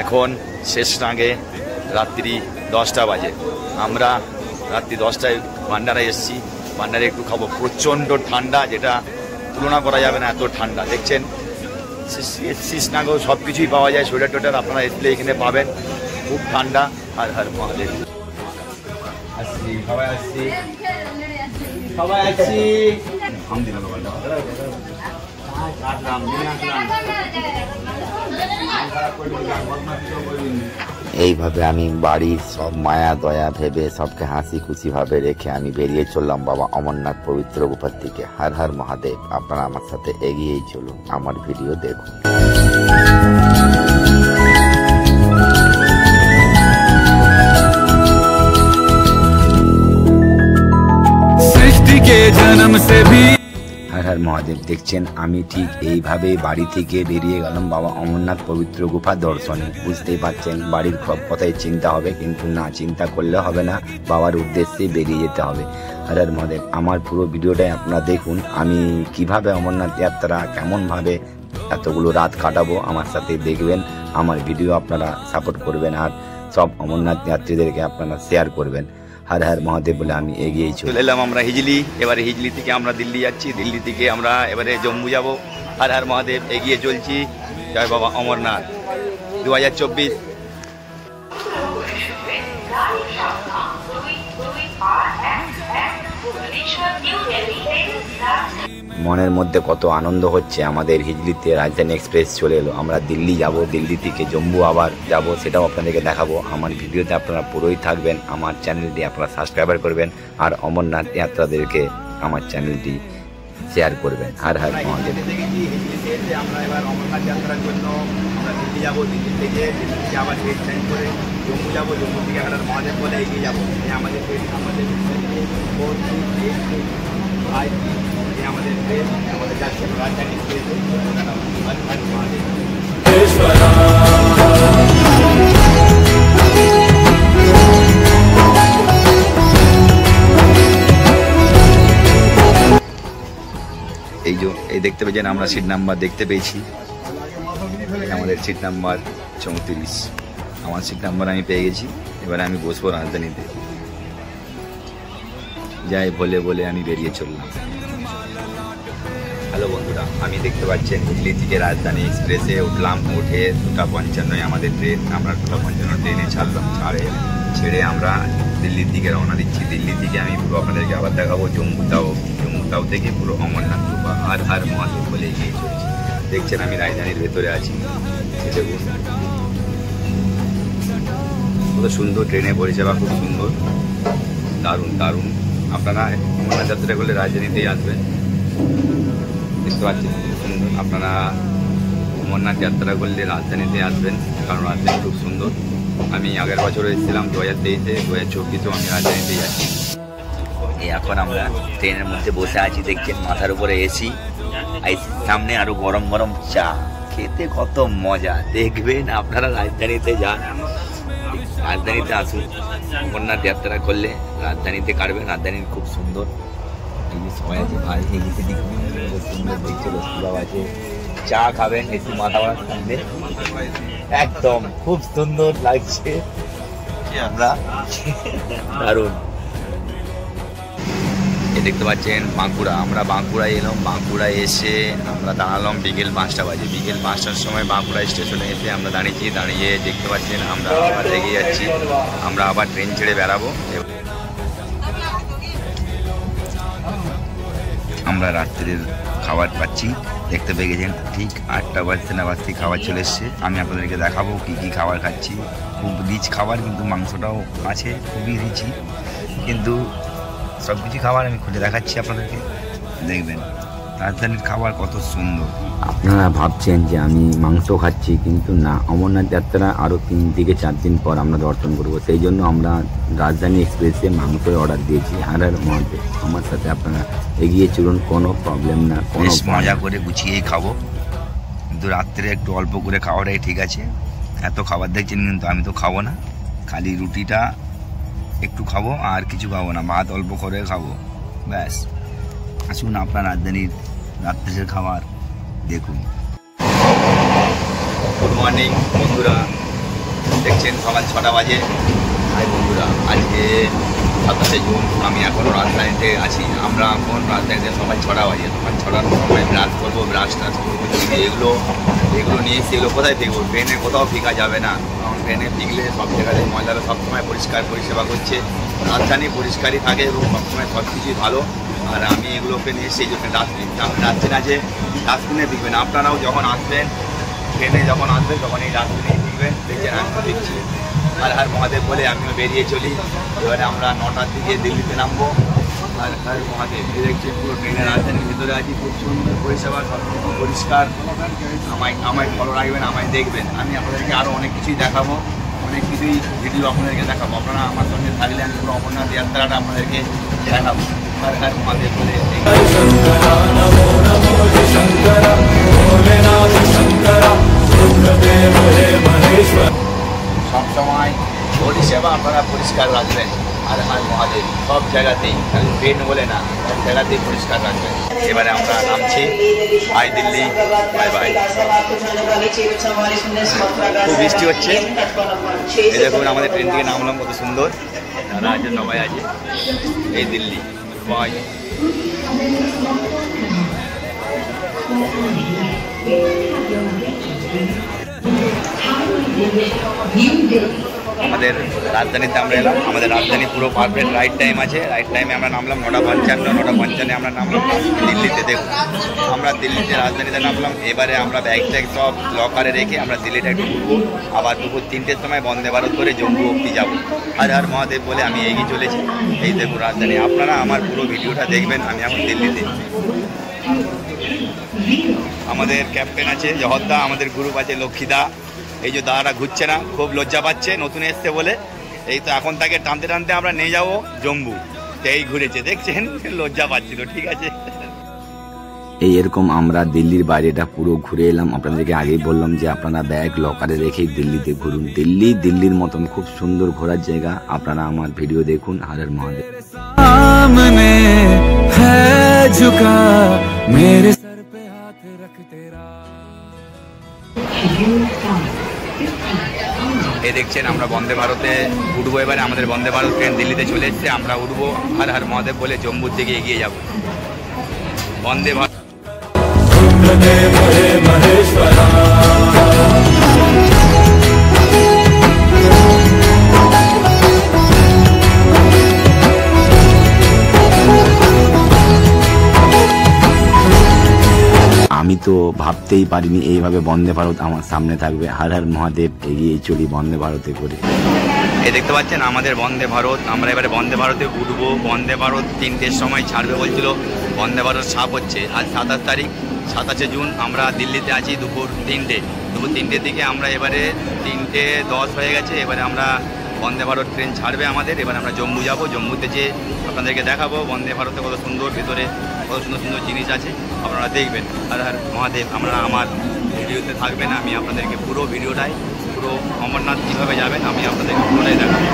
এখন শেষ নাগে রাত্রি 10টা বাজে। আমরা রাত্রি 10টায় ভান্ডারে এসেছি। ভান্ডারে একটু খাবো। প্রচণ্ড ঠান্ডা, যেটা তুলনা করা যাবে না, এত ঠান্ডা। দেখছেন শেষ নাগেও সব কিছুই পাওয়া যায়, সোয়েটার টোয়েটার আপনারা এসলে এখানে পাবেন। খুব ঠান্ডা। আর হর মহাদেব। আসছি সবাই, আসছি সবাই, আসছি। এইভাবে আমি বাড়ির সব মায়া দয়া ভেবে সবকে হাসি খুশি ভাবে রেখে আমি বেরিয়ে চললাম বাবা অমরনাথ পবিত্র গুফার দিকে। হর হর মহাদেব। আপনারা আমার সাথে এগিয়েই চলুন, আমার ভিডিও দেখুন। सृष्टि के जन्म से भी হর হর মহাদেব। দেখছেন আমি ঠিক এইভাবে বাড়ি থেকে বেরিয়ে গেলাম বাবা অমরনাথ পবিত্র গুফা দর্শনে। বুঝতেই পারছেন বাড়ির সব কথাই চিন্তা হবে, কিন্তু না চিন্তা করলে হবে না, বাবার উদ্দেশ্যে বেরিয়ে যেতে হবে। হর হর মহাদেব। আমার পুরো ভিডিওটাই আপনারা দেখুন, আমি কিভাবে অমরনাথ যাত্রা কেমনভাবে এতগুলো রাত কাটাবো আমার সাথে দেখবেন। আমার ভিডিও আপনারা সাপোর্ট করবেন আর সব অমরনাথ যাত্রীদেরকে আপনারা শেয়ার করবেন। হর হর মহাদেব বলে আমি এগিয়েই চলে এলাম আমরা হিজলি। এবারে হিজলি থেকে আমরা দিল্লি যাচ্ছি, দিল্লি থেকে আমরা এবারে জম্মু যাব। হর হর মহাদেব, এগিয়ে চলছি। জয় বাবা অমরনাথ 2024। মনের মধ্যে কত আনন্দ হচ্ছে। আমাদের হিজলিতে রাজধানী এক্সপ্রেস চলে এলো। আমরা দিল্লি যাব, দিল্লি থেকে জম্মু আবার যাব, সেটাও আপনাদেরকে দেখাবো। আমার ভিডিওতে আপনারা পুরোই থাকবেন। আমার চ্যানেলটি আপনারা সাবস্ক্রাইবার করবেন আর অমরনাথ যাত্রাদেরকে আমার চ্যানেলটি শেয়ার করবেন। হর হর মহাদেব। আমরা এবার অমরনাথ যাত্রার জন্য আমরা দিল্লি যাব, দিল্লি থেকে আবার ট্রেন চেঞ্জ করে জম্মু যাব, জম্মু থেকে হর হর মহাদেব বলে এগিয়ে যাবো। আমাদের আমাদের আমাদের ট্রেন আমাদের যাচ্ছে রাজধানী এক্সপ্রেসে। হর হর মহাদেব। এই দেখতে পেয়েছেন, আমরা সিট নাম্বার দেখতে পেয়েছি। আমাদের সিট নাম্বার 34। আমার সিট নাম্বার আমি পেয়ে গেছি। এবারে আমি বসবো রাজধানীতে। যাই বলে বলে আমি বেরিয়ে চললাম। হ্যালো বন্ধুরা, আমি দেখতে পাচ্ছেন দিল্লি থেকে রাজধানী এক্সপ্রেসে উঠলাম। উঠে 2:55 আমাদের ট্রেন। আমরা 2:55 ট্রেনে ছেড়ে আমরা দিল্লির দিকে রওনা দিচ্ছি। দিল্লি থেকে আমি পুরো আপনাদেরকে আবার দেখাবো জম্মু থেকে পুরো অমরনাথ গুফা। হর হর মহাদেব বলে এগিয়ে চলছি। দেখছেন আমি রাজধানীর ভেতরে আছি। কত সুন্দর, ট্রেনের পরিষেবা খুব সুন্দর, দারুণ দারুণ। আপনারা অমরনাথ যাত্রা করলে রাজধানীতেই আসবেন। দেখতে পাচ্ছেন খুব সুন্দর। আপনারা অমরনাথ যাত্রা করলে রাজধানীতে আসবেন, কারণ রাজধানী খুব সুন্দর। আমি আগের বছর এসেছিলাম 2023-এ, 2024-এও আমি রাজধানীতে যাচ্ছি। এখন আমরা ট্রেনের মধ্যে বসে আছি। দেখছেন মাথার উপরে এসি, সামনে আরো গরম গরম চা, খেতে কত মজা। দেখবেন আপনারা রাজধানীতে যান, রাজধানীতে আসুন। অমরনাথ যাত্রা করলে রাজধানীতে কাটবেন। রাজধানী খুব সুন্দর। সবাই আছে ভাই, এদিকে খুব সুন্দর দেখছে। রসগোল্লা আছে, চা খাবেন এসি মাথা মাথার সামনে, একদম খুব সুন্দর লাগছে। আমরা দারুণ। দেখতে পাচ্ছেন বাঁকুড়া। আমরা বাঁকুড়ায় এলাম। বাঁকুড়ায় এসে আমরা দাঁড়ালাম বিকেল 5টা বাজে। বিকেল 5টার সময় বাঁকুড়া স্টেশনে এসে আমরা দাঁড়িয়েছি। দাঁড়িয়ে দেখতে পাচ্ছেন আমরা আবার এগিয়ে যাচ্ছি। আমরা আবার ট্রেন ছেড়ে বেরাবো। আমরা রাত্রের খাবার পাচ্ছি। দেখতে পেয়ে গেছেন ঠিক 8টা বাজতে না বাজতে খাবার চলে এসছে। আমি আপনাদেরকে দেখাবো কি কি খাবার খাচ্ছি। খুব রিচ খাবার, কিন্তু মাংসটাও আছে খুবই রিচি, কিন্তু সব কিছু খাবার আমি খুঁজে দেখাচ্ছি আপনাদেরকে, দেখবেন রাজধানীর খাবার কত সুন্দর। আপনারা ভাবছেন যে আমি মাংস খাচ্ছি, কিন্তু না, অমরনাথ যাত্রা আরও 3 থেকে 4 দিন পর আমরা দর্শন করব। সেই জন্য আমরা রাজধানী এক্সপ্রেসে মাংসের অর্ডার দিয়েছি। হর হর মহাদেব। আমার সাথে আপনারা এগিয়ে চলুন, কোনো প্রবলেম না, কোনো মজা করে গুছিয়েই খাবো, কিন্তু রাত্রে একটু অল্প করে খাওয়াটাই ঠিক আছে। এত খাবার দেখছেন, কিন্তু আমি তো খাবো না, খালি রুটিটা একটু খাবো আর কিছু খাবো না, ভাত অল্প করে খাবো, ব্যাস। আসুন আপনার রাজধানীর রাত্রের খাবার দেখুন। গুড মর্নিং বন্ধুরা, দেখছেন সকাল 6টা বাজে। হাই বন্ধুরা, আজকে 27শে জুন। আমি এখনও রাজধানীতে আছি। আমরা এখন রাজধানীতে সকাল 6টা বাজে। সকাল 6টার সময় ব্রাশ করবো, ব্রাশ টাশ করবো। এগুলো নিয়ে এসে এগুলো কোথায় দেখবো? ট্রেনে কোথাও ফিকা যাবে না, কারণ ট্রেনে ফিকলে সব জায়গায় ময়লারা সবসময় পরিষ্কার পরিষেবা করছে। রাজধানী পরিষ্কারই থাকে এবং সবসময় সব কিছুই ভালো। আর আমি এগুলোকে নিয়ে এসে এই জন্য ডাস্টবিন, আমি যাচ্ছি না যে ডাস্টবিনে ফিকবেন। আপনারাও যখন আসবেন, ট্রেনে যখন আসবেন, তখন এই ডাস্টবিনে ফিকবেন। দেখছেন আমি ফিকছি। আর হর মহাদেব বলে আমিও বেরিয়ে চলি। এবারে আমরা 9টার দিকে দিল্লিতে নামবো। আর হর মহাদেব দেখছেন পুরো ট্রেনের রাজধানীর ভিতরে আছি। খুব সুন্দর পরিষেবা, সব পরিষ্কার। আমায় ফলো রাখবেন, আমায় দেখবেন। আমি আপনাদেরকে আরও অনেক কিছুই দেখাবো, অনেক কিছুই ভিডিও আপনাদেরকে দেখাবো। আপনারা আমার সঙ্গে থাকলে আমি পুরো অমরনাথ যাত্রাটা আপনাদেরকে দেখাবো। হর হর মহাদেব বলে সবসময় পরিষেবা আপনারা পরিষ্কার রাখবেন। আর হর মহাদেব সব জায়গাতেই, খালি ট্রেন বলে না, সব জায়গাতেই পরিষ্কার রাখবেন। এবারে আমরা নামছি। Bye Delhi, bye bye. খুব বৃষ্টি হচ্ছে। এই দেখুন আমাদের ট্রেন থেকে নামলাম, কত সুন্দর দাদা আছে, সবাই আছে। এই দিল্লি, বাই। আমাদের রাজধানীতে আমরা এলাম। আমাদের রাজধানী পুরো পারফেক্ট রাইট টাইম আছে। রাইট টাইমে আমরা নামলাম 9:55 আমরা নামলাম দিল্লিতে। দেখুন আমরা দিল্লিতে রাজধানীতে নামলাম। এবারে আমরা ব্যাগ ট্যাগ সব লকারে রেখে আমরা দিল্লিটা একটু ঘুরবো। আবার দুপুর 3টের সময় বন্দে ভারত করে জম্মু অব্দি যাবো। হর হর মহাদেব বলে আমি এগিয়ে চলেছি। এই দেখুন রাজধানী। আপনারা আমার পুরো ভিডিওটা দেখবেন। আমি এখন দিল্লিতে। আমাদের ক্যাপ্টেন আছে জহরদা, আমাদের গ্রুপ আছে লক্ষ্মীদা। এই যে দাদাটা ঘুরছে না, খুব লজ্জা পাচ্ছে নতুন এসছে বলে। এই তো এখন তাকে টানতে টানতে আমরা নিয়ে যাবো জম্মু। এই ঘুরেছে, দেখছেন, লজ্জা পাচ্ছিল। ঠিক আছে, এই এরকম আমরা দিল্লির বাইরেটা পুরো ঘুরে এলাম। আপনাদেরকে আগেই বললাম যে আপনারা ব্যাগ লকারে রেখেই দিল্লিতে ঘুরুন। দিল্লির মতন খুব সুন্দর ঘোরার জায়গা। আপনারা আমার ভিডিও দেখুন। হর হর মহাদেব। सामने है झुका मेरे सर पे हाथ रख तेरा। এই দেখছেন আমরা বন্দে ভারতে উঠবো। এবারে আমাদের বন্দে ভারত ট্রেন দিল্লিতে চলে এসছে। আমরা উঠবো হর হর মহাদেব বলে জম্মুর দিকে এগিয়ে যাব। বন্দে ভারত। আমি তো ভাবতেই পারিনি এইভাবে বন্দে ভারত আমার সামনে থাকবে। হর হর মহাদেব, এগিয়ে চলি বন্দে ভারতে করে। এই দেখতে পাচ্ছেন আমাদের বন্দে ভারত। আমরা এবারে বন্দে ভারতে উঠবো। বন্দে ভারত 3টের সময় ছাড়বে বলছিল। বন্দে ভারত সাপ হচ্ছে। আজ 27 তারিখ, 27শে জুন। আমরা দিল্লিতে আছি দুপুর 3টের দিকে। আমরা এবারে 3:10 হয়ে গেছে। এবারে আমরা বন্দে ভারত ট্রেন ছাড়বে আমাদের। এবার আমরা জম্মু যাব। জম্মুতে যে আপনাদেরকে দেখাবো বন্দে ভারতে কত সুন্দর, ভিতরে কত সুন্দর সুন্দর জিনিস আছে, আপনারা দেখবেন। হর হর মহাদেব। আপনারা আমার ভিডিওতে থাকবেন। আমি আপনাদেরকে পুরো ভিডিওটাই, পুরো অমরনাথ কীভাবে যাবেন আমি আপনাদেরকে পুরোটাই দেখাবো।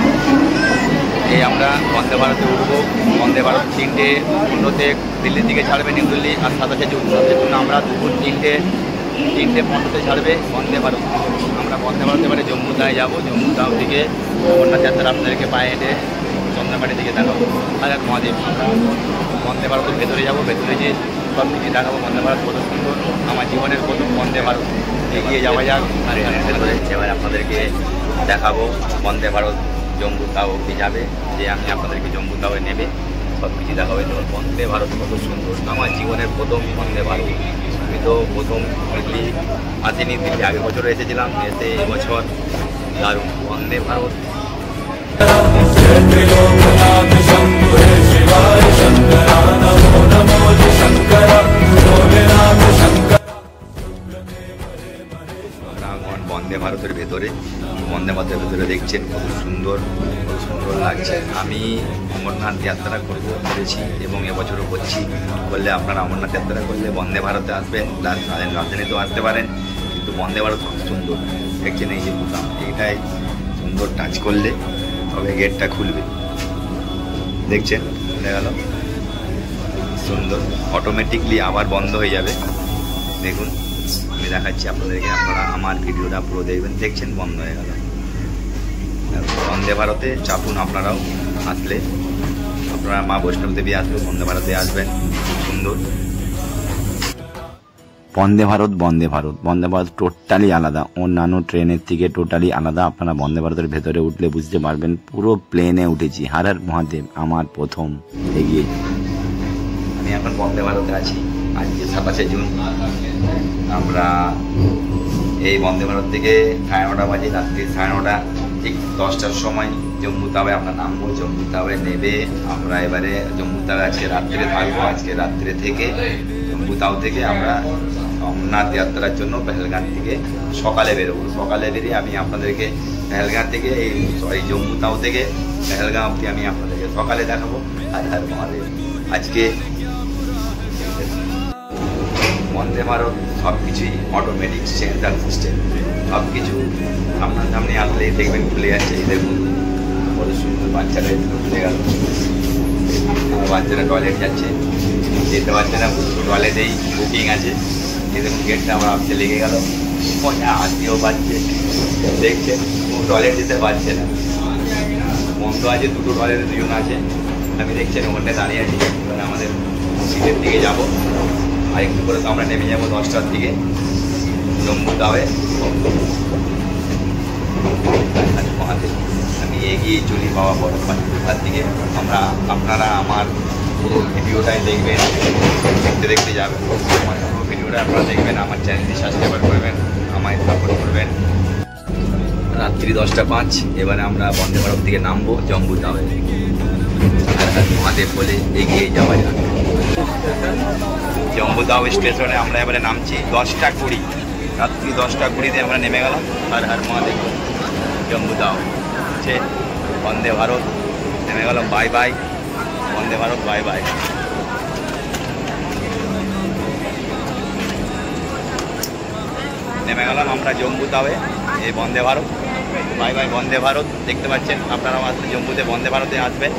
এই আমরা বন্দে ভারতে উঠবো। বন্দে ভারত 3:15 দিল্লির দিকে ছাড়বে, নিউ দিল্লি। আর 27শে জুন আমরা দুপুর 3:15 ছাড়বে বন্দে ভারত। আমরা বন্দে ভারত এবারে জম্মু তাই যাবো। জম্মু তাও থেকে অমরনাথ যাত্রা আপনাদেরকে পায়ে হেঁটে চন্দ্রবাড়ির দিকে দেখাবো। আর এক মহাদেব। আমরা বন্দে ভারতের ভেতরে যাবো। ভেতরে যে সব কিছু দেখাবো। বন্দে ভারত কত সুন্দর, আমার জীবনের প্রথম বন্দে ভারত। এগিয়ে যাওয়া যাক। আর এবার আপনাদেরকে দেখাবো বন্দে ভারত জম্মু তাও অব্দি যাবে। যে আমি আপনাদেরকে জম্মু তাওয়ে নেবে সব কিছু দেখাবো। বন্দে ভারত কত সুন্দর, আমার জীবনের প্রথম বন্দে ভারত। আমি তো প্রথম দিল্লি আসিনি, দিল্লি আগের বছরও এসেছিলাম। এসে এবছর দারুণ বন্দে ভারত। বন্দে ভারতের ভেতরে, বন্দে ভারতের ভেতরে দেখছেন কত সুন্দর লাগছে। আমি অমরনাথ যাত্রা করেছি এবং এবছরও করছি। করলে আপনারা অমরনাথ যাত্রা করলে বন্দে ভারতে আসবেন। রাজধানীতেও আসতে পারেন, কিন্তু বন্দে ভারত খুব সুন্দর। দেখছেন এই যে বোতাম, এইটাই সুন্দর টাচ করলে তবে গেটটা খুলবে। দেখছেন খুলে গেল, সুন্দর। অটোমেটিকলি আবার বন্ধ হয়ে যাবে। দেখুন আমি দেখাচ্ছি আপনাদেরকে, আপনারা আমার ভিডিওটা পুরো দেখবেন। দেখছেন বন্ধ হয়ে গেল। বন্দে ভারতে চাপুন আপনারাও আসলে। আপনারা মা বৈষ্ণব দেবী আসবেন, বন্দে ভারতে আসবেন, খুব সুন্দর। বন্দে ভারত বন্দে ভারত বন্দে ভারত টোটালি আলাদা, অন্যান্য ট্রেনের থেকে টোটালি আলাদা। আপনারা বন্দে ভারতের ভেতরে উঠলে বুঝতে পারবেন, পুরো প্লেনে উঠেছি। হর হর মহাদেব, আমার প্রথম এগিয়ে। আমি এখন বন্দে ভারতে আছি। আজকে 27শে জুন। আমরা এই বন্দে ভারত থেকে 9:30 বাজে, রাত্রি 9:30, ঠিক 10টার সময় জম্মু তাওয়ে আমরা নামবো। জম্মু তাওয়ে নেবে আমরা এবারে জম্মু তাওয়ে আজকে রাত্রে থাকবো। আজকে রাত্রে থেকে জম্মু তাও থেকে আমরা অমরনাথ যাত্রার জন্য পেহেলগাম থেকে সকালে বেরোবো। সকালে বেরিয়ে আমি আপনাদেরকে পেহেলগাম থেকে এই জম্মু তাও থেকে পেহেলগাম অব্দি আমি আপনাদেরকে সকালে দেখাবো। হর হর মহাদেব। আজকে বন্দে ভারত সব কিছুই অটোমেটিক, সেন্ট্রাল সিস্টেম, সব কিছু সামনাসামনি আসলেই দেখবেন খুলে যাচ্ছে। এই দেখুন বড় সুন্দর বাচ্চারা খুলে গেল। বাচ্চারা টয়লেট যাচ্ছে, যেতে পারছে না, টয়লেটেই বুকিং আছে। এই দেখুন গেটটা আমার আপনি লেগে গেল, হাসিও পাচ্ছে, দেখছেন টয়লেট যেতে পারছে না, বন্ধ আছে। দুটো টয়লেটে দুজন আছে, আমি দেখছেন ওখানটায় দাঁড়িয়ে আছি। এবার আমাদের সিটের দিকে যাবো, আর একটু করে তো আমরা নেমে যাবো 10টার দিকে জম্মু তাওয়ে। মহাদেব, আমি এগিয়ে চলি বাবা বড় দিকে। আপনারা আমার পুরো ভিডিওটাই দেখবেন, দেখতে দেখতে যাবেন। আমার পুরো ভিডিওটা আপনারা দেখবেন, আমার চ্যানেলটি সাবস্ক্রাইব করবেন, আমায় সাপোর্ট করবেন। রাত্রি 10:05, এবারে আমরা বন্দে ভারত থেকে নামবো জম্মু তাওয়ে। মহাদেব বলে এগিয়ে যাওয়া যাবে। জম্মু তাওয়ে স্টেশনে আমরা এবারে নামছি 10:20, রাত্রি 10:20 আমরা নেমে গেলাম। হর হর মহাদেব। জম্মু তাও হচ্ছে বন্দে ভারত, নেমে গেলাম। Bye bye Vande Bharat, bye bye. নেমে গেলাম আমরা জম্মু তাওয়ে, এই বন্দে ভারত। Bye bye Vande Bharat. দেখতে পাচ্ছেন আপনারাও আসলে জম্মুতে বন্দে ভারতে আসবেন।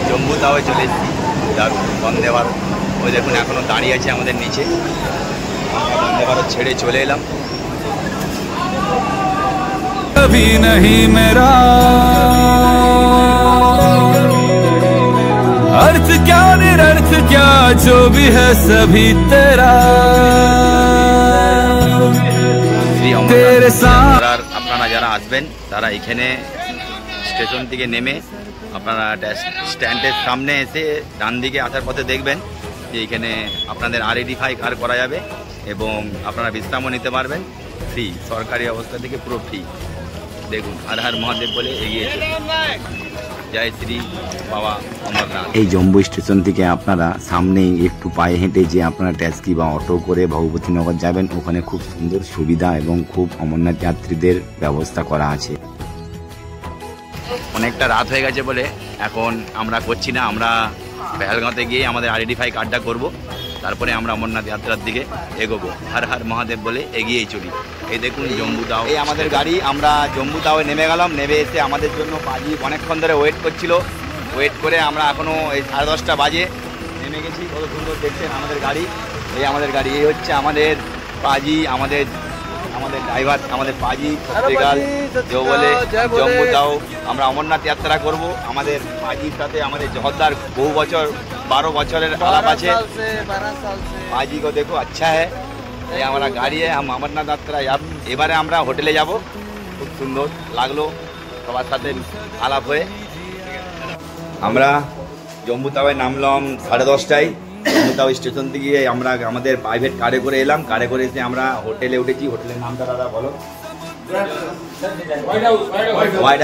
জম্মু তাওয়ে চলে এসেছি, দারুণ বন্দে ভারত। ওই দেখুন এখনো দাঁড়িয়ে আছে আমাদের নিচে। আমরা বন্দে ভারত ছেড়ে চলে এলাম। कभी नहीं मेरा अर्थ क्या निरर्थ क्या, जो भी है सभी तेरा। আপনারা যারা আসবেন তারা এখানে স্টেশন থেকে নেমে আপনারা স্ট্যান্ডের সামনে এসে ডান দিকে আসার পথে দেখবেন যে এখানে আপনাদের আইডেন্টিফাই কার্ড করা যাবে এবং আপনারা বিশ্রামও নিতে পারবেন ফ্রি, সরকারি অবস্থা থেকে পুরো ফ্রি। দেখুন হর হর মহাদেব বলে এগিয়েছে। জয় শ্রী বাবা অমরনাথ। এই জম্মু স্টেশন থেকে আপনারা সামনেই একটু পায়ে হেঁটে যে আপনারা ট্যাক্সি বা অটো করে ভগবতীনগর যাবেন, ওখানে খুব সুন্দর সুবিধা এবং খুব অমরনাথ যাত্রীদের ব্যবস্থা করা আছে। অনেকটা রাত হয়ে গেছে বলে এখন আমরা করছি না, আমরা পেহেলগাঁওতে গিয়ে আমাদের আইডেন্টিফাই কার্ডটা করব, তারপরে আমরা অমরনাথ যাত্রার দিকে এগোবো। হর হর মহাদেব বলে এগিয়েই চলি। এই দেখুন জম্মু তাও, এই আমাদের গাড়ি। আমরা জম্মু তাওয়ে নেমে গেলাম। নেমে এসে আমাদের জন্য পাজি অনেকক্ষণ ধরে ওয়েট করছিল। ওয়েট করে আমরা এখনও এই 10:30 বাজে নেমে গেছি। কত সুন্দর দেখছেন আমাদের গাড়ি। এই আমাদের গাড়ি, এই হচ্ছে আমাদের পাজি, আমাদের ড্রাইভার, আমাদের পাজি সত্যিকার বলে জম্মু তাও। আমরা অমরনাথ যাত্রা করব। আমাদের পাজির সাথে আমাদের জহরদার বহু বছর 12 বছরের আলাপ আছে। पाजी को देखो अच्छा है, ये हमारा गाड़ी है। हम अमरनाथ यात्रा এবারে আমরা হোটেলে যাব। খুব সুন্দর লাগলো সবার সাথে আলাপ হয়ে। আমরা জম্মু তাওয়ে নামলাম 10:30টায়। জম্মু তাওয়ে স্টেশন থেকে আমরা আমাদের প্রাইভেট কারে করে এলাম। কারে করে এসে আমরা হোটেলে উঠেছি। হোটেলের নামটা দাদা বলো। হোয়াইট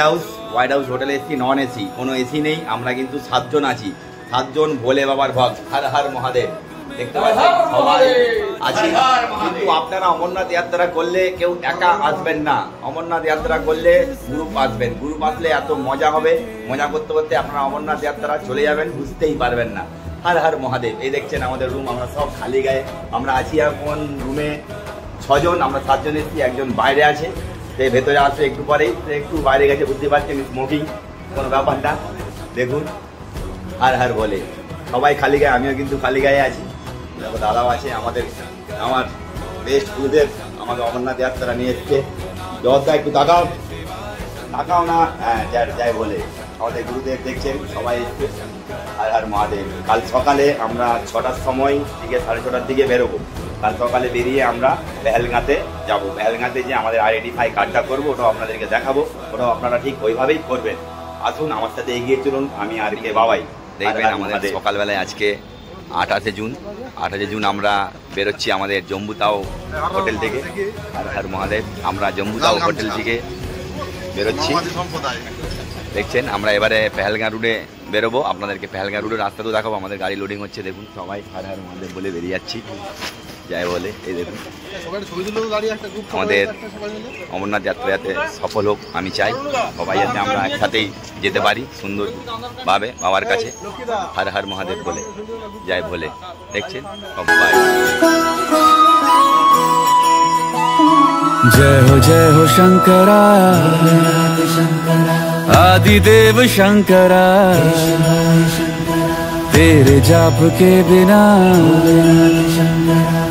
হাউস হোটেলে এসি, নন এসি, কোনো এসি নেই। আমরা কিন্তু 7 জন আছি, 7 জন ভোলে বাবার ভক্ত। হর হর মহাদেব। দেখতে পাচ্ছেন সবাই আছি। কিন্তু আপনারা অমরনাথ যাত্রা করলে কেউ একা আসবেন না, অমরনাথ যাত্রা করলে গ্রুপ আসবেন। গ্রুপ আসলে এত মজা হবে, মজা করতে করতে আপনারা অমরনাথ যাত্রা চলে যাবেন, বুঝতেই পারবেন না। হর হর মহাদেব। এই দেখছেন আমাদের রুম, আমরা সব খালি গায়ে। আমরা আছি এখন রুমে 6 জন, আমরা 7 জন এসেছি, একজন বাইরে আছে। সে ভেতরে আসবে একটু পরেই, একটু বাইরে গেছে, বুঝতে পারছেন স্মোকিং কোনো ব্যাপারটা। দেখুন হর হর বলে সবাই খালি গায়ে, আমিও কিন্তু খালি গায়ে আছি। দাদাও আছে, আমার বেস্ট গুরুদেব আমাদের অমরনাথ যাত্রা নিয়ে এসছে। জগৎদা একটু তাকাও, তাকাও না, হ্যাঁ যাই বলে আমাদের গুরুদেব দেখছেন সবাই এসছে। আর আর মহাদেব, কাল সকালে আমরা 6টার সময় থেকে 6:30টার দিকে বেরোবো। কাল সকালে বেরিয়ে আমরা পেহেলগাঁতে যাব। পেহেলগাঁতে যে আমাদের আইডেন্টিফাই কার্ডটা করবো, ওটাও আপনাদেরকে দেখাবো, ওটাও আপনারা ঠিক ওইভাবেই করবেন। আসুন আমার সাথে এগিয়ে চলুন, আমি আর কে বাবাই। দেখবেন আমাদের সকালবেলায় আজকে 28শে জুন আমরা বেরোচ্ছি আমাদের জম্বুতাও হোটেল থেকে। আর হর মহাদেব, আমরা জম্বুতাও হোটেল থেকে বেরোচ্ছি। দেখছেন আমরা এবারে পেহেলগাঁ রুটে বেরোবো, আপনাদেরকে পেহেলগাঁ রুটের রাস্তা তো দেখাবো। আমাদের গাড়ি লোডিং হচ্ছে, দেখুন সবাই হর হর মহাদেব বলে বেরিয়ে যাচ্ছি, যাই বলে। এই দেখুন আমাদের অমরনাথ যাত্রা যাতে সফল হোক আমি চাই, সবাই যাতে আমরা একসাথেই যেতে পারি সুন্দরভাবে বাবার কাছে। হর হর মহাদেব বলে যাই বলে। দেখছেন সবাই। जय हो शंकरा आदिदेव शंकरा, तेरे जाप के बिना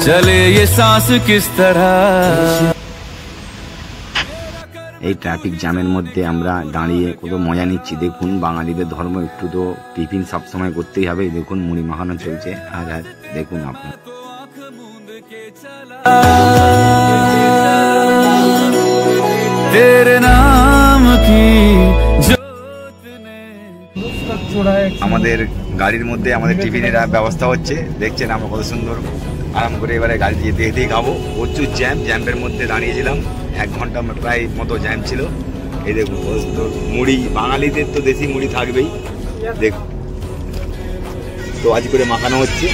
चले ये सांस किस तरह। এই ট্রাফিক জ্যামের মধ্যে আমরা দাঁড়িয়ে কত মজা নিচ্ছি। দেখুন বাঙালিদের ধর্ম একটু তো টিফিন সবসময় করতেই হবে। দেখুন মুড়ি মাখানো চলছে। আর আর দেখুন আপনার तेरे नाम की আমাদের গাড়ির মধ্যে আমাদের টিফিনের ব্যবস্থা হচ্ছে। দেখছেন আমরা কত সুন্দর আরাম করে এবারে গাড়ি দিয়ে দিয়ে খাবো। প্রচুর জ্যামের মধ্যে দাঁড়িয়েছিলাম, 1 ঘন্টা প্রায় মতো জ্যাম ছিল। এই দেখুন কত সুন্দর মুড়ি, বাঙালিদের তো দেশি মুড়ি থাকবেই। দেখুন তো আজ করে মাখানো হচ্ছে।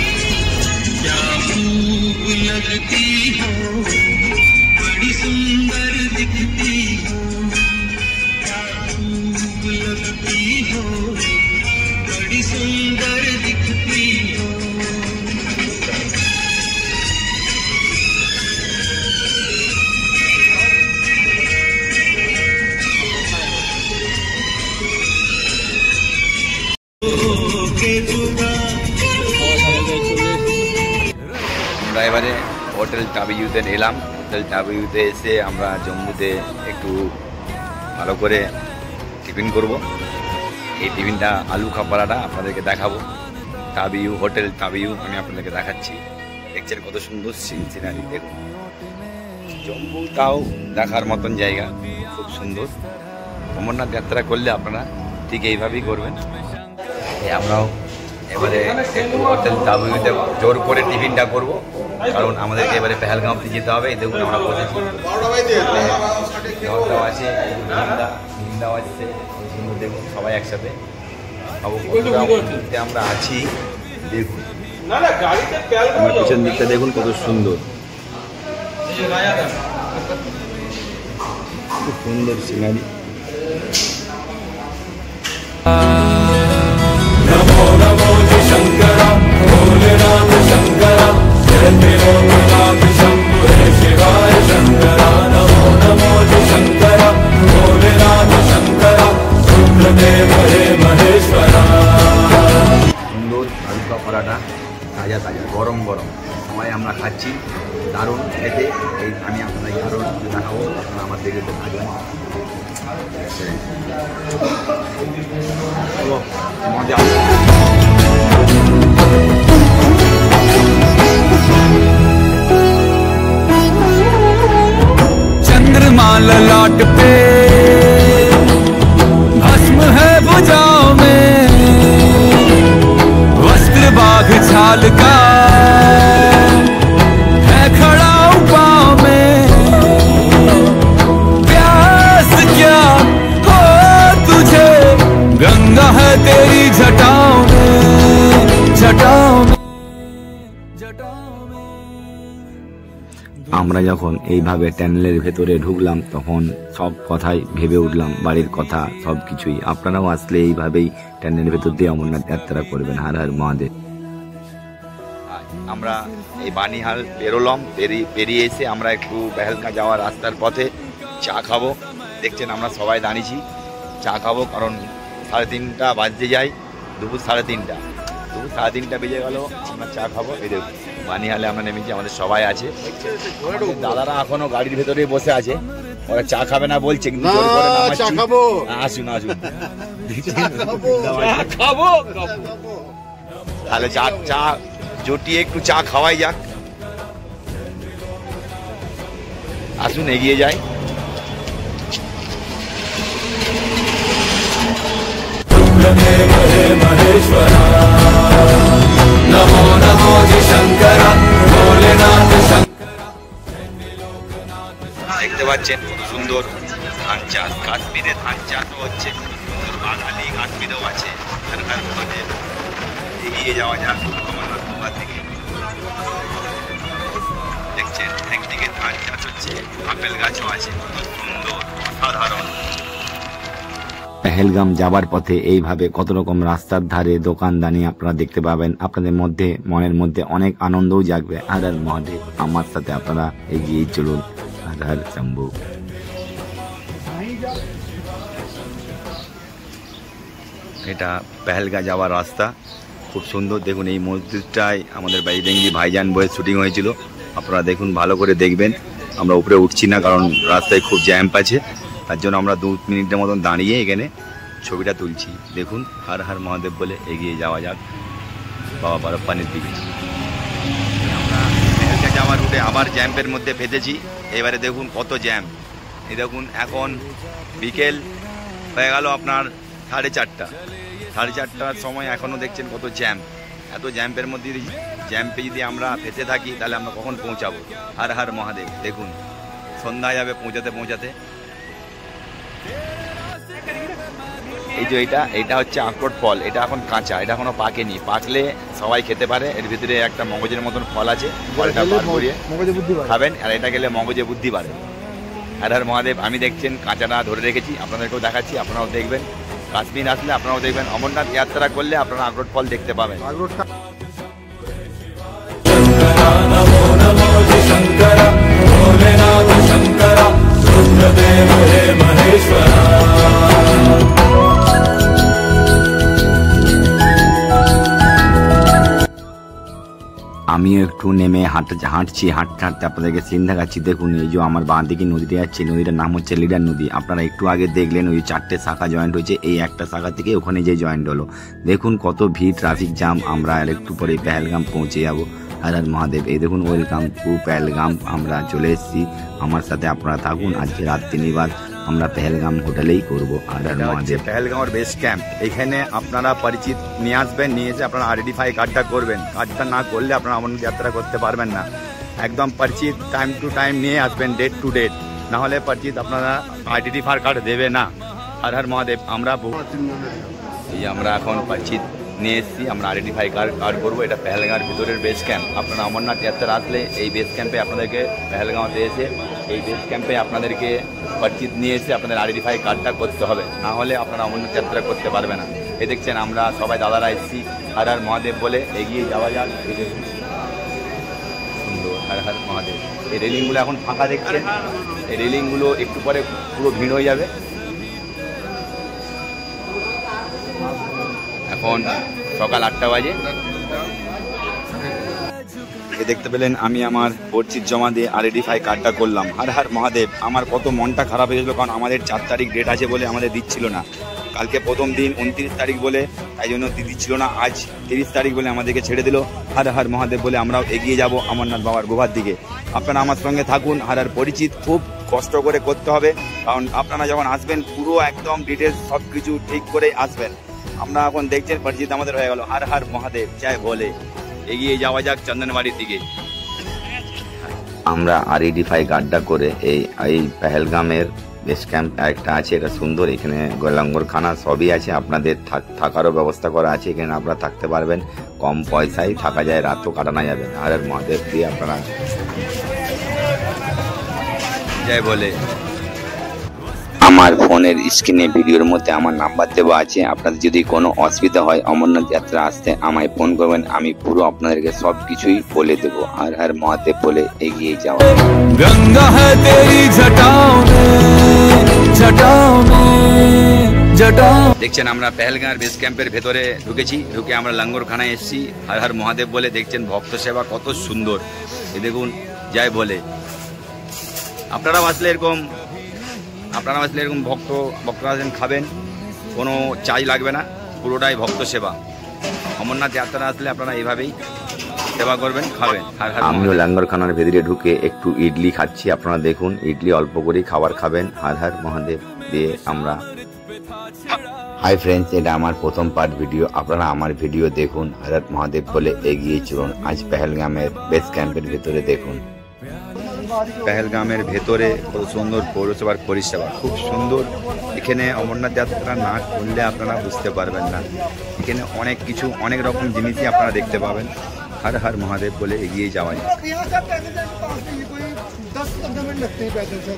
আমরা এবারে হোটেল টাবিউতে এলাম। হোটেল টাবিউতে এসে আমরা জম্মুতে একটু ভালো করে টিফিন করব। এই টিফিনটা আলু খাপারাটা আপনাদেরকে দেখাবো। টাবিউ হোটেল টাবিউ আমি আপনাদেরকে দেখাচ্ছি। দেখছেন কত সুন্দর সিনারি। দেখুন জম্মু তাও দেখার মতন জায়গা, খুব সুন্দর। অমরনাথ যাত্রা করলে আপনারা ঠিক এইভাবেই করবেন। আমরাও এবারে একটু হোটেল টাবিউতে জোর করে টিফিনটা করব, কারণ আমাদেরকে এবারে পেহেলগাঁও অবধি যেতে হবে। দেখুন আমরা বসেছি, খাওয়া আছে, নিন্দাও আসছে, দেখুন সবাই একসাথে আমরা আছি। দেখুন আমার পিছন দিকটা দেখুন কত সুন্দর, খুব সুন্দর সিনারি। नमो नमो जी शंकरा भोलेनाथ शंकरा, जय देवो नाथ शंभु हे शिवाय शंकरा। नमो नमो जी शंकरा भोलेनाथ शंकरा, रुद्रदेव हे महेश्वरा। সুন্দর হালকা পরাটা, তাজা তাজা গরম গরম সবাই আমরা খাচ্ছি, দারুণ খেতে। এই আমি আপনাকে আরও দেখাবো, আপনারা আমার দিকে থাকবেন। মজা। चंद्रमा ललाट पे भस्म है भुजाओं में, वस्त्र बाघ छाल का है खड़ा पाँव में। प्यास क्या हो तुझे, गंगा है तेरी जटाओं में, जटाओं में, जटाओं में। আমরা যখন এইভাবে ট্যানেলের ভেতরে ঢুকলাম তখন সব কথাই ভেবে উঠলাম, বাড়ির কথা সব কিছুই। আপনারাও আসলে এইভাবেই ট্যানেলের ভেতর দিয়ে অমরনাথ যাত্রা করবেন। হর হর মহাদেব। আমরা এই বানিহাল পেরোলাম, পেরিয়ে এসে আমরা একটু পেহেলগাঁ যাওয়ার রাস্তার পথে চা খাবো। দেখছেন আমরা সবাই দাঁড়িয়েছি চা খাবো, কারণ 3:30 বাজতে যায়, দুপুর 3:30। তো সাড়ে 3টা বেজে গেল, আমরা চা খাবো। এই দেখুন বানিহালে আমরা নেমেছি, আমাদের সবাই আছে। দাদারা এখনো গাড়ির ভেতরেই বসে আছে, ওরা চা খাবে না বলছে, কিন্তু জোর করে নামাচ্ছি। আসুন আসুন খাবো। তাহলে চা জটিয়ে একটু চা খাওয়াই যাক। আসুন এগিয়ে যাই। नमो नमो जी शंकर भोलेनाथ शंकर। দেখতে পাচ্ছেন কত সুন্দর ধান চাষ, কাশ্মীরে ধান চাষও হচ্ছে, সুন্দর বাঙালি কাশ্মীরেও আছে। এগিয়ে যাওয়া যাক অমরনাথ গুহা থেকে। দেখছেন একদিকে ধান চাষ হচ্ছে, আপেল গাছও আছে, কত সুন্দর অসাধারণ। পেহেলগাম যাবার পথে এইভাবে কত রকম রাস্তার ধারে দোকানদানি আপনারা দেখতে পাবেন। আপনাদের মধ্যে মনের মধ্যে অনেক আনন্দও জাগবে। হর হর মহাদেব, আমার সাথে আপনারা এগিয়ে চলুন। হর হর শম্ভু। এটা পেহেলগা যাওয়ার রাস্তা, খুব সুন্দর। দেখুন এই মসজিদটায় আমাদের বাইরেঙ্গি ভাইজান বইয়ের শুটিং হয়েছিল, আপনারা দেখুন, ভালো করে দেখবেন। আমরা উপরে উঠছি না কারণ রাস্তায় খুব জ্যাম আছে, তার জন্য আমরা 2 মিনিটের মতন দাঁড়িয়ে এখানে ছবিটা তুলছি। দেখুন হর হর মহাদেব বলে এগিয়ে যাওয়া যাক বাবা বরফপানির দিকে। আমরা পেহেলগা যাওয়ার রুটে আবার জ্যাম্পের মধ্যে ফেঁসেছি। এবারে দেখুন কত জ্যাম। এই দেখুন এখন বিকেল হয়ে গেল আপনার 4:30টার সময়, এখনও দেখছেন কত জ্যাম। এত জ্যাম্পের মধ্যে জ্যাম্পে যদি আমরা ফেঁসে থাকি তাহলে আমরা কখন পৌঁছাবো? হর হর মহাদেব। দেখুন সন্ধ্যা যাবে পৌঁছাতে। এই যে এটা হচ্ছে আখরোট ফল, এটা এখন কাঁচা, এটা এখনো পাকেনি। পাকলে সবাই খেতে পারে। এর ভিতরে একটা মগজের মতন ফল আছে, ফলটা বার করিয়ে খাবেন, আর এটা খেলে মগজে বুদ্ধি বাড়ে। হর হর মহাদেব। আমি দেখছেন কাঁচাটা ধরে রেখেছি, আপনাদেরকেও দেখাচ্ছি, আপনারাও দেখবেন। কাশ্মীর আসলে আপনারাও দেখবেন, অমরনাথ যাত্রা করলে আপনারা আখরোট ফল দেখতে পাবেন। नमो नमो जी शंकर भोलेनाथ शंकर रुद्रदेव हे महेश्वरा। আমিও একটু নেমে হাঁটছি, হাঁটতে আপনাদেরকে সিন দেখাচ্ছি। দেখুন এই যে আমার বাঁ দিকে নদীটা যাচ্ছে, নদীটার নাম হচ্ছে লিডার নদী। আপনারা একটু আগে দেখলেন ওই 4টে শাখা জয়েন্ট হয়েছে, এই একটা শাখা থেকে ওখানে যে জয়েন্ট হলো। দেখুন কত ভিড়, ট্রাফিক জ্যাম। আমরা আর একটু পরে পেহেলগাম পৌঁছে যাবো। হর হর মহাদেব। এই দেখুন ওয়েলকাম টু পেহেলগাম, আমরা চলে এসেছি। আমার সাথে আপনারা থাকুন। আজকে রাত্রি নিবাস আমরা পেহেলগাম হোটেলেই করবো। হর হর মহাদেব। পেহেলগাঁওর বেস ক্যাম্প, এখানে আপনারা পরিচিত নিয়ে আসবেন, নিয়ে এসে আপনারা আইডেন্টিফাই কার্ডটা করবেন। কার্ডটা না করলে আপনারা অমরনাথ যাত্রা করতে পারবেন না। একদম পরিচিত টাইম টু টাইম নিয়ে আসবেন, ডেট টু ডেট, না হলে পরিচিত আপনারা আইডেন্টিফাই কার্ড দেবে না। হর হর মহাদেব। আমরা এখন পরিচিত নিয়ে এসেছি, আমরা আইডেন্টিফাই কার্ড করবো। এটা পেহেলগাঁওর ভিতরের বেস ক্যাম্প। আপনারা অমরনাথ যাত্রা আসলে এই বেস ক্যাম্পে আপনাদেরকে পেহেলগাঁওতে এসে এই বেস ক্যাম্পে আপনাদেরকে পরিচিত নিয়ে এসে আপনাদের আইডেন্টিফাই কার্ডটা করতে হবে, না হলে আপনারা অমরনাথ যাত্রা করতে পারবে না। এই দেখছেন আমরা সবাই দাদারা এসেছি। হর হর মহাদেব বলে এগিয়ে যাওয়া যাক। সুন্দর হর হর মহাদেব। এই রেলিংগুলো এখন ফাঁকা দেখছেন, এই রেলিংগুলো একটু পরে পুরো ভিড় হয়ে যাবে। এখন সকাল 8টা বাজে। দেখতে পেলেন আমি আমার পরিচিত জমা দিয়ে আইডেন্টিফাই কার্ডটা করলাম। হর হর মহাদেব। আমার কত মনটা খারাপ হয়ে গেছিলো, কারণ আমাদের 4 তারিখ ডেট আছে বলে আমাদের দিচ্ছিল না। কালকে প্রথম দিন 29 তারিখ বলে, তাই জন্য দিচ্ছিল না। আজ 30 তারিখ বলে আমাদেরকে ছেড়ে দিল। হর হর মহাদেব বলে আমরাও এগিয়ে যাব অমরনাথ বাবার গুহার দিকে। আপনারা আমার সঙ্গে থাকুন। হর হর পরিচিত খুব কষ্ট করে করতে হবে, কারণ আপনারা যখন আসবেন পুরো একদম ডিটেলস সব কিছু ঠিক করে আসবেন। আমরা এখন দেখছেন পরিচিত আমাদের হয়ে গেল। হর হর মহাদেব জয় বলে এগিয়ে যাওয়া যাক চন্দনবাড়ির দিকে। আমরা আইডেন্টিফাই কার্ডটা করে এই পেহেলগামের বেস ক্যাম্প একটা আছে, এটা সুন্দর। এখানে লঙ্গরখানা সবই আছে, আপনাদের থাকারও ব্যবস্থা করা আছে। এখানে আপনারা থাকতে পারবেন, কম পয়সায় থাকা যায়, রাতও কাটানো যাবে। হর হর মহাদেব দিয়ে আপনারা জয় বলে। আমার ফোনের স্ক্রিনে ভিডিওর মধ্যে আমার নাম্বার দেওয়া আছে। আপনাদের যদি কোনো অসুবিধা হয় অমরনাথ যাত্রা আসতে আমায় ফোন করবেন, আমি পুরো আপনাদেরকে সব কিছুই বলে দেবো। হর হর মহাদেব বলে এগিয়ে যাওয়া। गंगा है तेरी जटाओं में जटाओं দেখছেন আমরা পেহেলগাঁর বেস ক্যাম্পের ভেতরে ঢুকেছি, ঢুকে আমরা লঙ্গরখানায় এসেছি। হর হর মহাদেব বলে দেখছেন ভক্ত সেবা কত সুন্দর, এ দেখুন জয় বলে। আপনারাও আসলে এরকম ভক্তরা আসেন, খাবেন, কোনো চার্জ লাগবে না, পুরোটাই ভক্ত সেবা। অমরনাথ যাত্রা আসলে আপনারা এইভাবেই সেবা করবেন, খাবেন। হর হর আমিও লঙ্গরখানার ভেতরে ঢুকে একটু ইডলি খাচ্ছি। আপনারা দেখুন ইডলি অল্প করেই খাবার খাবেন। হর হর মহাদেব দিয়ে আমরা। হাই ফ্রেন্ডস, এটা আমার প্রথম পার্ট ভিডিও। আপনারা আমার ভিডিও দেখুন। হর হর মহাদেব বলে এগিয়ে চলুন। আজ পেহেলগামের বেস ক্যাম্পের ভেতরে দেখুন। পেহেলগামের ভেতরে কত সুন্দর পৌরসভার পরিষেবা, খুব সুন্দর। এখানে অমরনাথ যাত্রা না করলে আপনারা বুঝতে পারবেন না। এখানে অনেক কিছু, অনেক রকম জিনিসই আপনারা দেখতে পাবেন। हर हर महादेव बोले एगिए जावा यहाँ से पैदल जाने के पास में ये कोई 10-15 मिनट लगते हैं पैदल से।